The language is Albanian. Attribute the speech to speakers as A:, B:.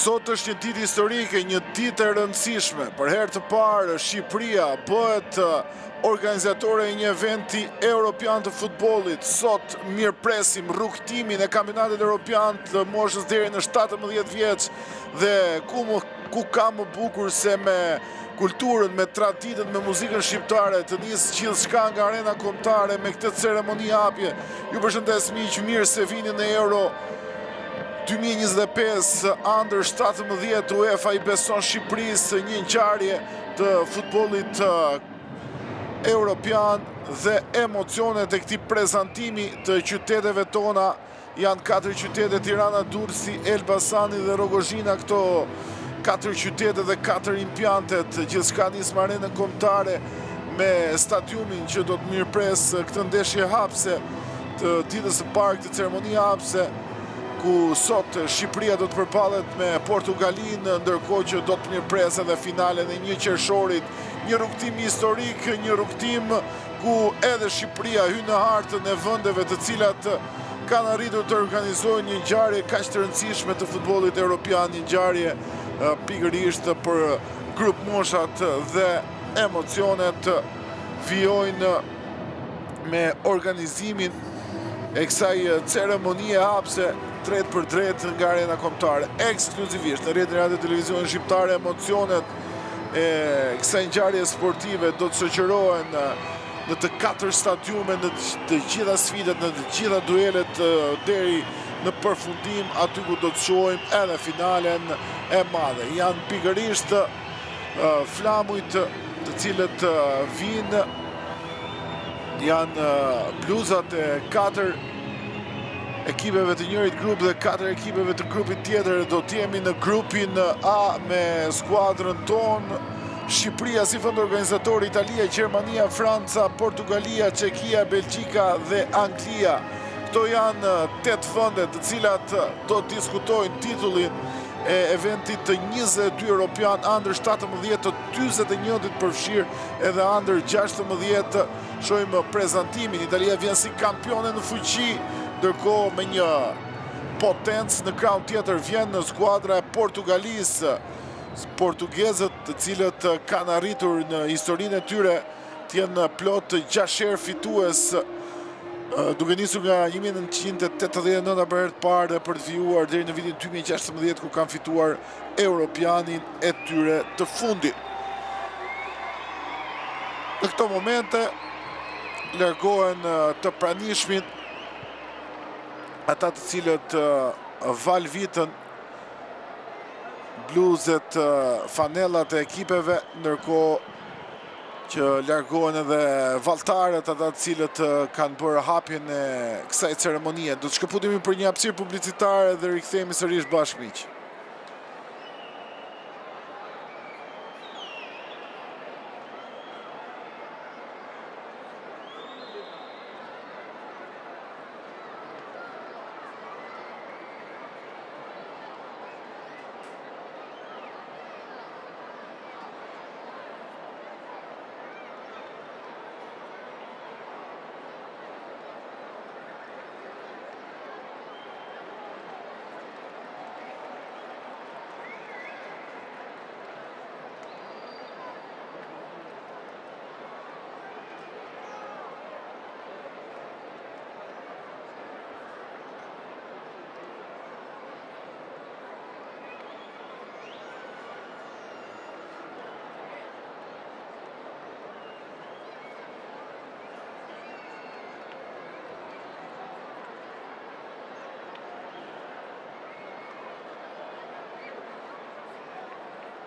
A: Sot është një ditë historike, një ditë e rëndësishme. Për herë të parë, Shqipëria bëhet organizatore e një eventi europian të futbollit. Sot mirëpresim rrugtimin e kampionatit europian të moshës deri në 17 vjeç dhe ku ka më bukur se me kulturën, me traditën, me muzikën shqiptare të nisë gjithçka nga arena kombëtare me këtë ceremoni hapje. Ju përshëndes miq, mirë se vini në Euro 2025 under 17 UEFA I beson Shqipërisë një ngjarje të futbollit europian dhe emocionet e këtij prezantimi të qyteteve tona. Janë 4 qytete: Tirana, Durrësi, Elbasani dhe Rogozhina. Këto 4 qytete dhe 4 impjantet, gjithçka nis në arenën kombëtare me stadiumin që do të mirëpres këtë ndeshje hapse të ditës së parë, këtë ceremoni hapse, ku sot Shqipëria do të përballet me Portugalinë, ndërkohë që do të mirëpres edhe finalen e 1 qershorit. Një rrugtim historik, një rrugtim ku edhe Shqipëria hyn në hartën e vendeve të cilat kanë arritur të organizojnë një ngjarje kaq të rëndësishme të futbollit europian, një ngjarje pikërisht për grup moshat dhe emocionet vijojnë me organizimin e kësaj ceremonie hapse drejt për drejt nga arena kombëtare. Ekskluzivisht në rrjetin e radio televizionit shqiptare, emocionet e kësaj ngjarje sportive do të shoqërohen në të 4 stadiume, në të gjitha sfidat, në të gjitha duelet deri në përfundim, aty ku do të shohim edhe finalen e madhe. Janë pikërisht flamujt të cilët vinë janë bluzat e 4 ekipeve të njërit grup dhe 4 ekipeve të grupit tjetër. Do t'jemi në grupin A me skuadrën tonë, Shqipëria si fond organizator, Italia, Gjermania, Franca, Portugalia, Çekia, Belgjika dhe Anglia. Këto janë 8 fondet të cilat do të diskutojnë titullin e eventit të 22 Europian under 17 të 41 përfshirë edhe under 16. Shojmë prezantimin. Italia vjen si kampione në fuqi, ndërkohë me një potencë në krahun tjetër vjen në skuadra e Portugalisë. Portugezët të cilët kanë arritur në historinë e tyre të jenë plot 6 herë fitues, duke nisur nga 1989 për herë të parë dhe për të fijuar deri në vitin 2016 ku kanë fituar Europianin e tyre të fundit. Në këto momente largohen të pranishmin ata të cilët val vitën bluzet, fanellat e ekipeve, ndërkohë që largohen edhe valltarët, ata të cilët kanë bërë hapjen e kësaj ceremonie. Do të shkëputemi për një hapësirë publicitare dhe rikthehemi sërish bashkë miq.